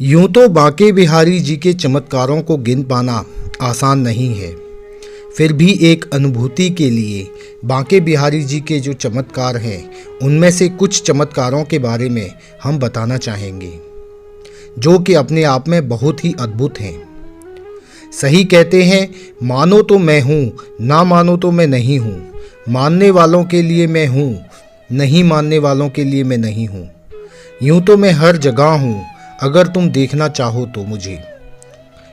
यूं तो बांके बिहारी जी के चमत्कारों को गिन पाना आसान नहीं है, फिर भी एक अनुभूति के लिए बांके बिहारी जी के जो चमत्कार हैं उनमें से कुछ चमत्कारों के बारे में हम बताना चाहेंगे, जो कि अपने आप में बहुत ही अद्भुत हैं। सही कहते हैं, मानो तो मैं हूँ, ना मानो तो मैं नहीं हूँ। मानने वालों के लिए मैं हूँ, नहीं मानने वालों के लिए मैं नहीं हूँ। यूं तो मैं हर जगह हूँ, अगर तुम देखना चाहो तो मुझे।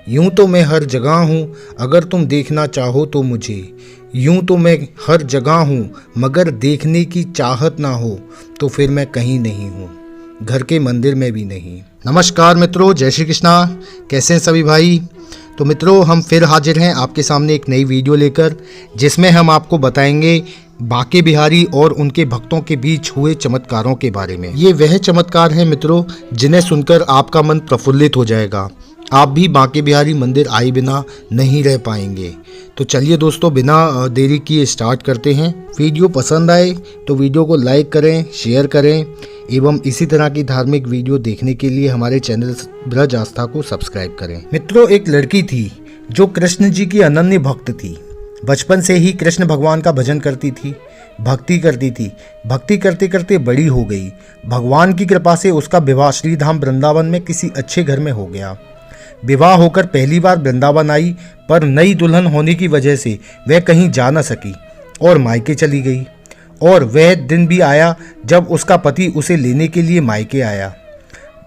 यूं तो मैं हर जगह हूँ, अगर तुम देखना चाहो तो मुझे। यूं तो मैं हर जगह हूँ, मगर देखने की चाहत ना हो तो फिर मैं कहीं नहीं हूँ, घर के मंदिर में भी नहीं। नमस्कार मित्रों, जय श्री कृष्णा। कैसे हैं सभी भाई? तो मित्रों, हम फिर हाजिर हैं आपके सामने एक नई वीडियो लेकर, जिसमें हम आपको बताएंगे बांके बिहारी और उनके भक्तों के बीच हुए चमत्कारों के बारे में। ये वह चमत्कार हैं मित्रों जिन्हें सुनकर आपका मन प्रफुल्लित हो जाएगा। आप भी बांके बिहारी मंदिर आए बिना नहीं रह पाएंगे। तो चलिए दोस्तों, बिना देरी किए स्टार्ट करते हैं। वीडियो पसंद आए तो वीडियो को लाइक करें, शेयर करें एवं इसी तरह की धार्मिक वीडियो देखने के लिए हमारे चैनल ब्रज आस्था को सब्सक्राइब करें। मित्रों, एक लड़की थी जो कृष्ण जी की अनन्य भक्त थी। बचपन से ही कृष्ण भगवान का भजन करती थी, भक्ति करती थी। भक्ति करते करते बड़ी हो गई। भगवान की कृपा से उसका विवाह श्रीधाम वृंदावन में किसी अच्छे घर में हो गया। विवाह होकर पहली बार वृंदावन आई, पर नई दुल्हन होने की वजह से वह कहीं जा न सकी और मायके चली गई। और वह दिन भी आया जब उसका पति उसे लेने के लिए मायके आया।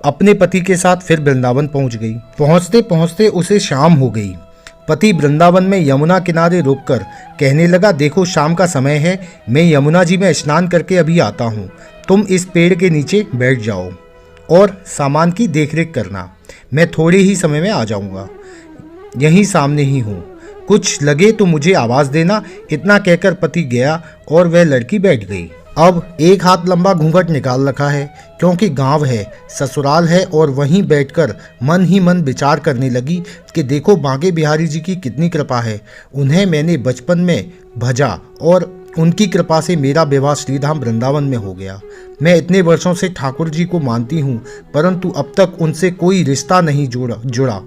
अपने पति के साथ फिर वृंदावन पहुंच गई। पहुंचते पहुंचते उसे शाम हो गई। पति वृंदावन में यमुना किनारे रुककर कहने लगा, देखो शाम का समय है, मैं यमुना जी में स्नान करके अभी आता हूँ। तुम इस पेड़ के नीचे बैठ जाओ और सामान की देखरेख करना, मैं थोड़े ही समय में आ जाऊँगा। यहीं सामने ही हूँ, कुछ लगे तो मुझे आवाज़ देना। इतना कहकर पति गया और वह लड़की बैठ गई। अब एक हाथ लंबा घूंघट निकाल रखा है, क्योंकि गांव है, ससुराल है, और वहीं बैठकर मन ही मन विचार करने लगी कि देखो बांके बिहारी जी की कितनी कृपा है। उन्हें मैंने बचपन में भजा और उनकी कृपा से मेरा विवाह श्रीधाम वृंदावन में हो गया। मैं इतने वर्षों से ठाकुर जी को मानती हूँ, परंतु अब तक उनसे कोई रिश्ता नहीं जुड़ा।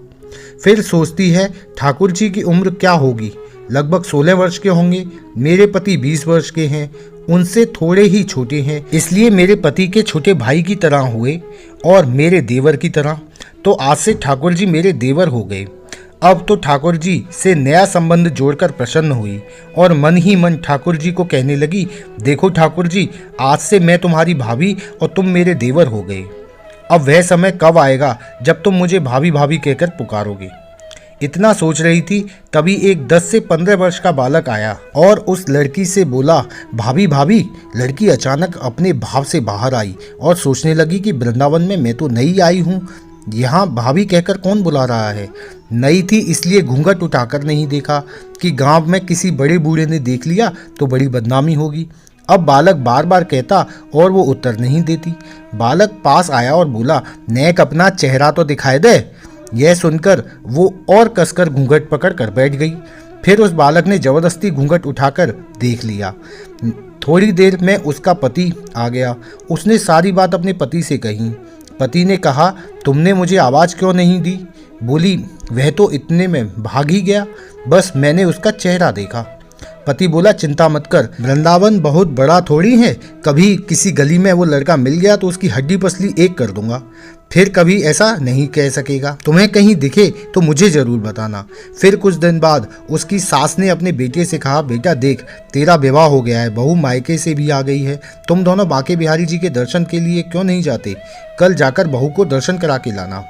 फिर सोचती है, ठाकुर जी की उम्र क्या होगी? लगभग 16 वर्ष के होंगे। मेरे पति 20 वर्ष के हैं, उनसे थोड़े ही छोटे हैं, इसलिए मेरे पति के छोटे भाई की तरह हुए और मेरे देवर की तरह। तो आज से ठाकुर जी मेरे देवर हो गए। अब तो ठाकुर जी से नया संबंध जोड़कर प्रसन्न हुई और मन ही मन ठाकुर जी को कहने लगी, देखो ठाकुर जी, आज से मैं तुम्हारी भाभी और तुम मेरे देवर हो गए। अब वह समय कब आएगा जब तुम मुझे भाभी भाभी कहकर पुकारोगे? इतना सोच रही थी, तभी एक 10 से 15 वर्ष का बालक आया और उस लड़की से बोला, भाभी भाभी। लड़की अचानक अपने भाव से बाहर आई और सोचने लगी कि वृंदावन में मैं तो नई आई हूँ, यहाँ भाभी कहकर कौन बुला रहा है? नई थी इसलिए घूंघट उठाकर नहीं देखा कि गांव में किसी बड़े बूढ़े ने देख लिया तो बड़ी बदनामी होगी। अब बालक बार बार कहता और वो उत्तर नहीं देती। बालक पास आया और बोला, नेक अपना चेहरा तो दिखाई दे। यह सुनकर वो और कसकर घूंघट पकड़ कर बैठ गई। फिर उस बालक ने जबरदस्ती घूंघट उठाकर देख लिया। थोड़ी देर में उसका पति आ गया। उसने सारी बात अपने पति से कही। पति ने कहा, तुमने मुझे आवाज़ क्यों नहीं दी? बोली, वह तो इतने में भाग ही गया, बस मैंने उसका चेहरा देखा। पति बोला, चिंता मत कर, वृंदावन बहुत बड़ा थोड़ी है, कभी किसी गली में वो लड़का मिल गया तो उसकी हड्डी पसली एक कर दूंगा, फिर कभी ऐसा नहीं कह सकेगा। तुम्हें कहीं दिखे तो मुझे जरूर बताना। फिर कुछ दिन बाद उसकी सास ने अपने बेटे से कहा, बेटा देख, तेरा विवाह हो गया है, बहू मायके से भी आ गई है, तुम दोनों बांके बिहारी जी के दर्शन के लिए क्यों नहीं जाते? कल जाकर बहू को दर्शन करा के लाना।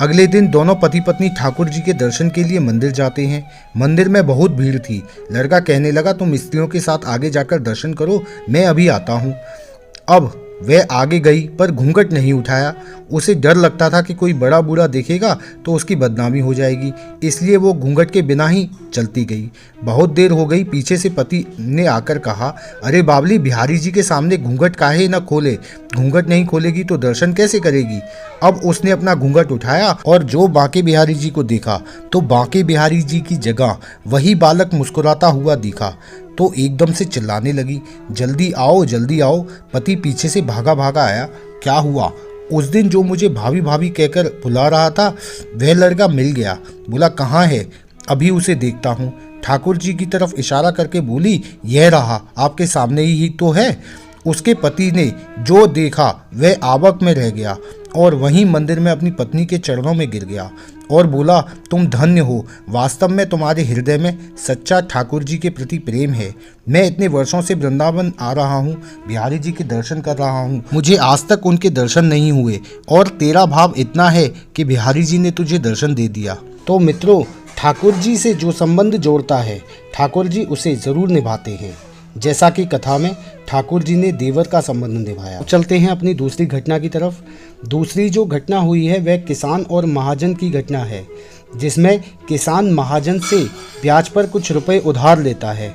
अगले दिन दोनों पति पत्नी ठाकुर जी के दर्शन के लिए मंदिर जाते हैं। मंदिर में बहुत भीड़ थी। लड़का कहने लगा, तुम स्त्रियों के साथ आगे जाकर दर्शन करो, मैं अभी आता हूँ। अब वह आगे गई पर घूंघट नहीं उठाया। उसे डर लगता था कि कोई बड़ा बूढ़ा देखेगा तो उसकी बदनामी हो जाएगी, इसलिए वो घूंघट के बिना ही चलती गई। बहुत देर हो गई। पीछे से पति ने आकर कहा, अरे बावली, बिहारी जी के सामने घूंघट काहे न खोले? घूंघट नहीं खोलेगी तो दर्शन कैसे करेगी? अब उसने अपना घूंघट उठाया और जो बांके बिहारी जी को देखा तो बांके बिहारी जी की जगह वही बालक मुस्कुराता हुआ दिखा। तो एकदम से चिल्लाने लगी, जल्दी आओ जल्दी आओ। पति पीछे से भागा भागा आया। क्या हुआ? उस दिन जो मुझे भाभी भाभी कहकर बुला रहा था वह लड़का मिल गया। बोला कहाँ है, अभी उसे देखता हूँ। ठाकुर जी की तरफ इशारा करके बोली, यह रहा, आपके सामने ही तो है। उसके पति ने जो देखा वह आबक में रह गया और वहीं मंदिर में अपनी पत्नी के चरणों में गिर गया और बोला, तुम धन्य हो, वास्तव में तुम्हारे हृदय में सच्चा ठाकुर जी के प्रति प्रेम है। मैं इतने वर्षों से वृंदावन आ रहा हूँ, बिहारी जी के दर्शन कर रहा हूँ, मुझे आज तक उनके दर्शन नहीं हुए और तेरा भाव इतना है कि बिहारी जी ने तुझे दर्शन दे दिया। तो मित्रों, ठाकुर जी से जो संबंध जोड़ता है ठाकुर जी उसे ज़रूर निभाते हैं, जैसा कि कथा में ठाकुर जी ने देवर का संबंध निभाया। चलते हैं अपनी दूसरी घटना की तरफ। दूसरी जो घटना हुई है वह किसान और महाजन की घटना है, जिसमें किसान महाजन से ब्याज पर कुछ रुपए उधार लेता है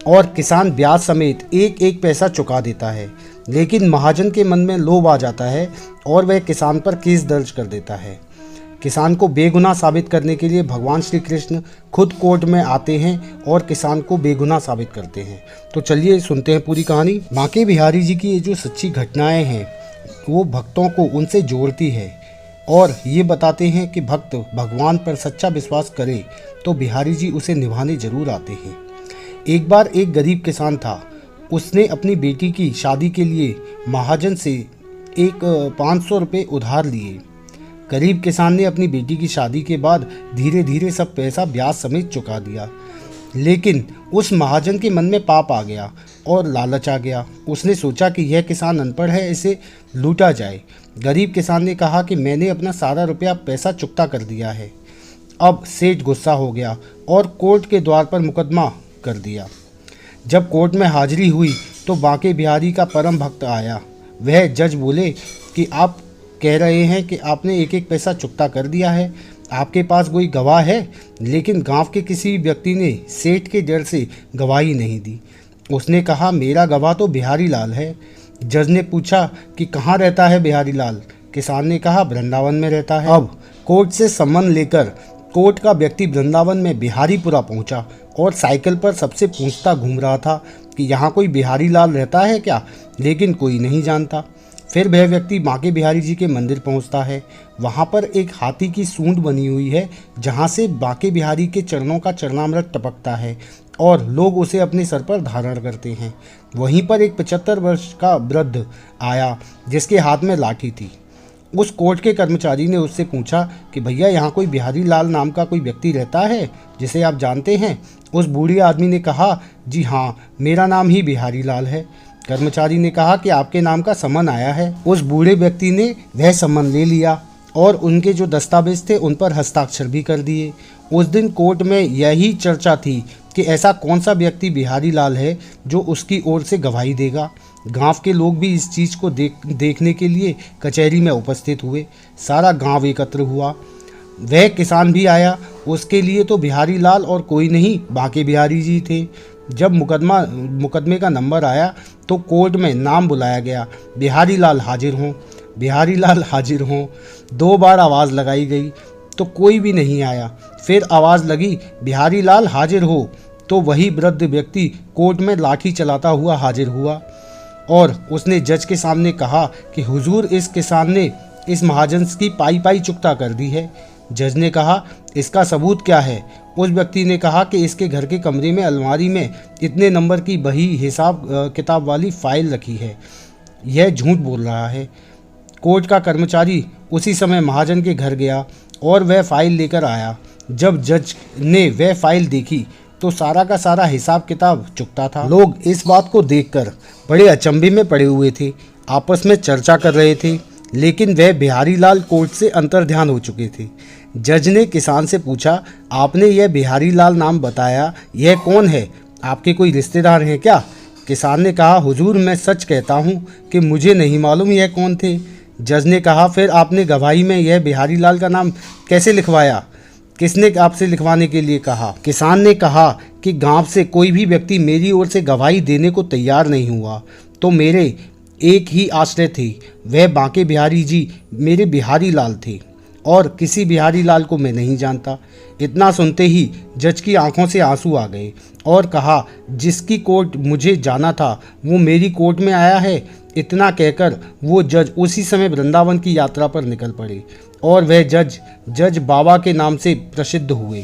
और किसान ब्याज समेत एक एक पैसा चुका देता है। लेकिन महाजन के मन में लोभ आ जाता है और वह किसान पर केस दर्ज कर देता है। किसान को बेगुनाह साबित करने के लिए भगवान श्री कृष्ण खुद कोर्ट में आते हैं और किसान को बेगुनाह साबित करते हैं। तो चलिए सुनते हैं पूरी कहानी। बांके बिहारी जी की ये जो सच्ची घटनाएं हैं वो भक्तों को उनसे जोड़ती है और ये बताते हैं कि भक्त भगवान पर सच्चा विश्वास करे तो बिहारी जी उसे निभाने जरूर आते हैं। एक बार एक गरीब किसान था। उसने अपनी बेटी की शादी के लिए महाजन से 500 रुपये उधार लिए। गरीब किसान ने अपनी बेटी की शादी के बाद धीरे धीरे सब पैसा ब्याज समेत चुका दिया। लेकिन उस महाजन के मन में पाप आ गया और लालच आ गया। उसने सोचा कि यह किसान अनपढ़ है, इसे लूटा जाए। गरीब किसान ने कहा कि मैंने अपना सारा रुपया पैसा चुकता कर दिया है। अब सेठ गुस्सा हो गया और कोर्ट के द्वार पर मुकदमा कर दिया। जब कोर्ट में हाजिरी हुई तो बांके बिहारी का परम भक्त आया। वह जज बोले कि आप कह रहे हैं कि आपने एक एक पैसा चुकता कर दिया है, आपके पास कोई गवाह है? लेकिन गांव के किसी व्यक्ति ने सेठ के डर से गवाही नहीं दी। उसने कहा, मेरा गवाह तो बिहारी लाल है। जज ने पूछा कि कहाँ रहता है बिहारी लाल? किसान ने कहा, वृंदावन में रहता है। अब कोर्ट से सम्मन लेकर कोर्ट का व्यक्ति वृंदावन में बिहारीपुरा पहुंचा और साइकिल पर सबसे पूछता घूम रहा था कि यहाँ कोई बिहारी लाल रहता है क्या, लेकिन कोई नहीं जानता। फिर वह व्यक्ति बांके बिहारी जी के मंदिर पहुंचता है। वहां पर एक हाथी की सूंड बनी हुई है, जहां से बांके बिहारी के चरणों का चरणामृत टपकता है और लोग उसे अपने सर पर धारण करते हैं। वहीं पर एक 75 वर्ष का वृद्ध आया जिसके हाथ में लाठी थी। उस कोर्ट के कर्मचारी ने उससे पूछा कि भैया, यहाँ कोई बिहारी लाल नाम का कोई व्यक्ति रहता है जिसे आप जानते हैं? उस बूढ़े आदमी ने कहा, जी हाँ, मेरा नाम ही बिहारी लाल है। कर्मचारी ने कहा कि आपके नाम का समन आया है। उस बूढ़े व्यक्ति ने वह समन ले लिया और उनके जो दस्तावेज थे उन पर हस्ताक्षर भी कर दिए। उस दिन कोर्ट में यही चर्चा थी कि ऐसा कौन सा व्यक्ति बिहारी लाल है जो उसकी ओर से गवाही देगा। गांव के लोग भी इस चीज़ को देखने के लिए कचहरी में उपस्थित हुए। सारा गांव एकत्र हुआ। वह किसान भी आया। उसके लिए तो बिहारी लाल और कोई नहीं, बांके बिहारी जी थे। जब मुकदमे का नंबर आया तो कोर्ट में नाम बुलाया गया, बिहारी लाल हाजिर हों, बिहारी लाल हाजिर हों। 2 बार आवाज़ लगाई गई तो कोई भी नहीं आया। फिर आवाज़ लगी, बिहारी लाल हाजिर हो, तो वही वृद्ध व्यक्ति कोर्ट में लाठी चलाता हुआ हाजिर हुआ और उसने जज के सामने कहा कि हुजूर, इस किसान ने इस महाजन की पाई चुकता कर दी है। जज ने कहा, इसका सबूत क्या है? उस व्यक्ति ने कहा कि इसके घर के कमरे में अलमारी में इतने नंबर की बही हिसाब किताब वाली फाइल रखी है। यह झूठ बोल रहा है। कोर्ट का कर्मचारी उसी समय महाजन के घर गया और वह फाइल लेकर आया। जब जज ने वह फाइल देखी तो सारा का सारा हिसाब किताब चुकता था। लोग इस बात को देखकर बड़े अचंभे में पड़े हुए थे, आपस में चर्चा कर रहे थे, लेकिन वह बिहारी लाल कोर्ट से अंतर्ध्यान हो चुके थे। जज ने किसान से पूछा, आपने यह बिहारी लाल नाम बताया, यह कौन है? आपके कोई रिश्तेदार हैं क्या? किसान ने कहा, हुजूर, मैं सच कहता हूँ कि मुझे नहीं मालूम यह कौन थे। जज ने कहा, फिर आपने गवाही में यह बिहारी लाल का नाम कैसे लिखवाया? किसने आपसे लिखवाने के लिए कहा? किसान ने कहा कि गांव से कोई भी व्यक्ति मेरी ओर से गवाही देने को तैयार नहीं हुआ, तो मेरे एक ही आश्रय थे, वह बांके बिहारी जी मेरे बिहारी लाल थे। और किसी बिहारी लाल को मैं नहीं जानता। इतना सुनते ही जज की आंखों से आंसू आ गए और कहा, जिसकी कोर्ट मुझे जाना था वो मेरी कोर्ट में आया है। इतना कहकर वो जज उसी समय वृंदावन की यात्रा पर निकल पड़े और वह जज बाबा के नाम से प्रसिद्ध हुए।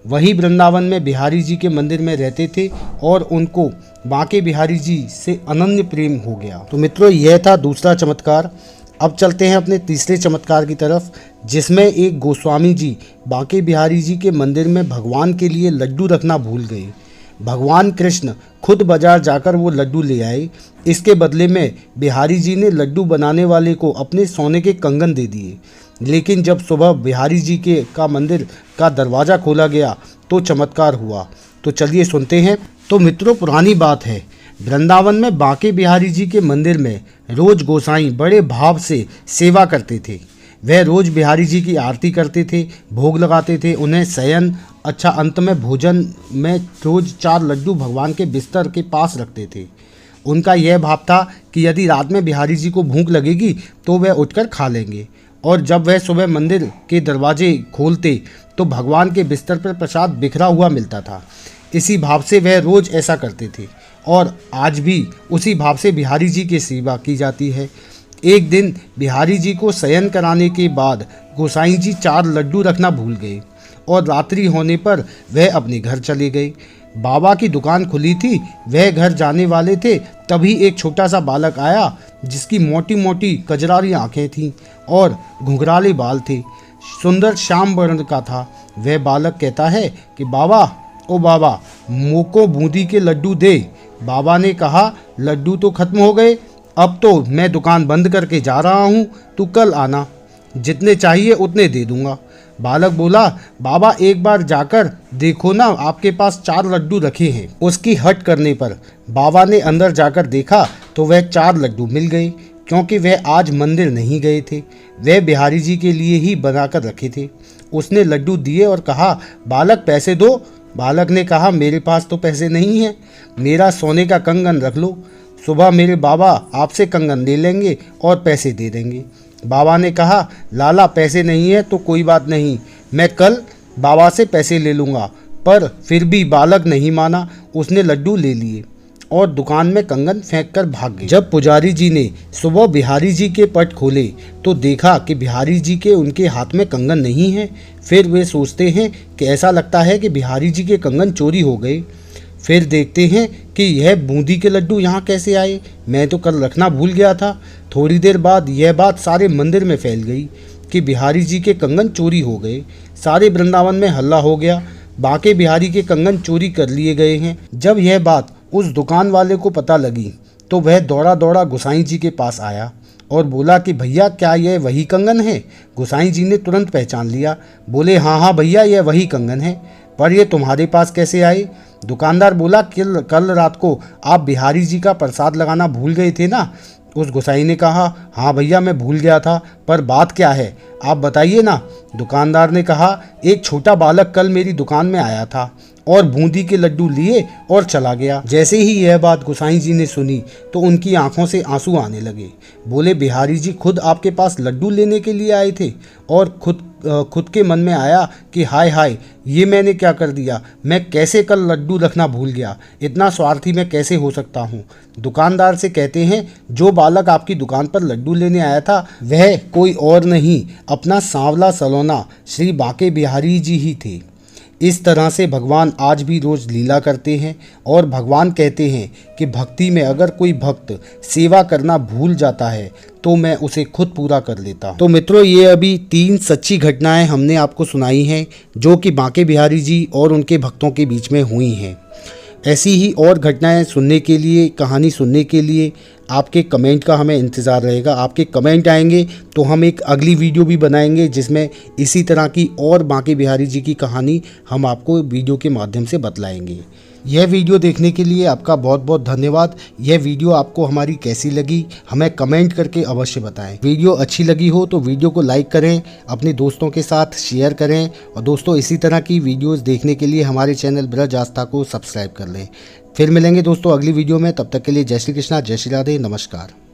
वही वृंदावन में बिहारी जी के मंदिर में रहते थे और उनको बांके बिहारी जी से अनन्य प्रेम हो गया। तो मित्रों, यह था दूसरा चमत्कार। अब चलते हैं अपने तीसरे चमत्कार की तरफ, जिसमें एक गोस्वामी जी बांके बिहारी जी के मंदिर में भगवान के लिए लड्डू रखना भूल गए। भगवान कृष्ण खुद बाजार जाकर वो लड्डू ले आए। इसके बदले में बिहारी जी ने लड्डू बनाने वाले को अपने सोने के कंगन दे दिए। लेकिन जब सुबह बिहारी जी का मंदिर का दरवाज़ा खोला गया तो चमत्कार हुआ। तो चलिए सुनते हैं। तो मित्रों, पुरानी बात है, वृंदावन में बांके बिहारी जी के मंदिर में रोज गोसाई बड़े भाव से सेवा करते थे। वह रोज बिहारी जी की आरती करते थे, भोग लगाते थे, उन्हें शयन, अच्छा अंत में भोजन में रोज 4 लड्डू भगवान के बिस्तर के पास रखते थे। उनका यह भाव था कि यदि रात में बिहारी जी को भूख लगेगी तो वह उठकर खा लेंगे, और जब वह सुबह मंदिर के दरवाजे खोलते तो भगवान के बिस्तर पर प्रसाद बिखरा हुआ मिलता था। इसी भाव से वह रोज ऐसा करते थे और आज भी उसी भाव से बिहारी जी की सेवा की जाती है। एक दिन बिहारी जी को शयन कराने के बाद गोसाई जी 4 लड्डू रखना भूल गए और रात्रि होने पर वह अपने घर चले गए। बाबा की दुकान खुली थी, वह घर जाने वाले थे, तभी एक छोटा सा बालक आया जिसकी मोटी मोटी कजरारी आंखें थीं और घुंघराले बाल थे। सुंदर श्याम वर्ण का था। वह बालक कहता है कि बाबा, ओ बाबा, मोको बूंदी के लड्डू दे। बाबा ने कहा, लड्डू तो खत्म हो गए, अब तो मैं दुकान बंद करके जा रहा हूँ, तू कल आना, जितने चाहिए उतने दे दूंगा। बालक बोला, बाबा एक बार जाकर देखो ना, आपके पास 4 लड्डू रखे हैं। उसकी हट करने पर बाबा ने अंदर जाकर देखा तो वह 4 लड्डू मिल गए, क्योंकि वह आज मंदिर नहीं गए थे, वह बिहारी जी के लिए ही बनाकर रखे थे। उसने लड्डू दिए और कहा, बालक पैसे दो। बालक ने कहा, मेरे पास तो पैसे नहीं हैं, मेरा सोने का कंगन रख लो, सुबह मेरे बाबा आपसे कंगन ले लेंगे और पैसे दे देंगे। बाबा ने कहा, लाला पैसे नहीं है तो कोई बात नहीं, मैं कल बाबा से पैसे ले लूँगा। पर फिर भी बालक नहीं माना, उसने लड्डू ले लिए और दुकान में कंगन फेंक कर भाग गए। जब पुजारी जी ने सुबह बिहारी जी के पट खोले तो देखा कि बिहारी जी के उनके हाथ में कंगन नहीं है। फिर वे सोचते हैं कि ऐसा लगता है कि बिहारी जी के कंगन चोरी हो गए। फिर देखते हैं कि यह बूंदी के लड्डू यहाँ कैसे आए, मैं तो कल रखना भूल गया था। थोड़ी देर बाद यह बात सारे मंदिर में फैल गई कि बिहारी जी के कंगन चोरी हो गए। सारे वृंदावन में हल्ला हो गया, बांके बिहारी के कंगन चोरी कर लिए गए हैं। जब यह बात उस दुकान वाले को पता लगी तो वह दौड़ा दौड़ा गोसाई जी के पास आया और बोला कि भैया, क्या यह वही कंगन है? गोसाई जी ने तुरंत पहचान लिया, बोले, हाँ हाँ भैया, यह वही कंगन है, पर यह तुम्हारे पास कैसे आए? दुकानदार बोला, कल रात को आप बिहारी जी का प्रसाद लगाना भूल गए थे ना? उस गोसाई ने कहा, हाँ भैया, मैं भूल गया था, पर बात क्या है आप बताइए ना। दुकानदार ने कहा, एक छोटा बालक कल मेरी दुकान में आया था और बूंदी के लड्डू लिए और चला गया। जैसे ही यह बात गोसाई जी ने सुनी तो उनकी आंखों से आंसू आने लगे। बोले, बिहारी जी खुद आपके पास लड्डू लेने के लिए आए थे और खुद के मन में आया कि हाय हाय, ये मैंने क्या कर दिया, मैं कैसे कल लड्डू रखना भूल गया, इतना स्वार्थी मैं कैसे हो सकता हूँ। दुकानदार से कहते हैं, जो बालक आपकी दुकान पर लड्डू लेने आया था वह कोई और नहीं, अपना सांवला सलोना श्री बांके बिहारी जी ही थे। इस तरह से भगवान आज भी रोज लीला करते हैं और भगवान कहते हैं कि भक्ति में अगर कोई भक्त सेवा करना भूल जाता है तो मैं उसे खुद पूरा कर लेता हूँ। तो मित्रों, ये अभी 3 सच्ची घटनाएं हमने आपको सुनाई हैं जो कि बांके बिहारी जी और उनके भक्तों के बीच में हुई हैं। ऐसी ही और घटनाएं सुनने के लिए, कहानी सुनने के लिए आपके कमेंट का हमें इंतज़ार रहेगा। आपके कमेंट आएंगे तो हम एक अगली वीडियो भी बनाएंगे जिसमें इसी तरह की और बांके बिहारी जी की कहानी हम आपको वीडियो के माध्यम से बतलाएंगे। यह वीडियो देखने के लिए आपका बहुत बहुत धन्यवाद। यह वीडियो आपको हमारी कैसी लगी हमें कमेंट करके अवश्य बताएं। वीडियो अच्छी लगी हो तो वीडियो को लाइक करें, अपने दोस्तों के साथ शेयर करें और दोस्तों इसी तरह की वीडियोस देखने के लिए हमारे चैनल ब्रज आस्था को सब्सक्राइब कर लें। फिर मिलेंगे दोस्तों अगली वीडियो में, तब तक के लिए जय श्री कृष्णा, जय श्री राधे, नमस्कार।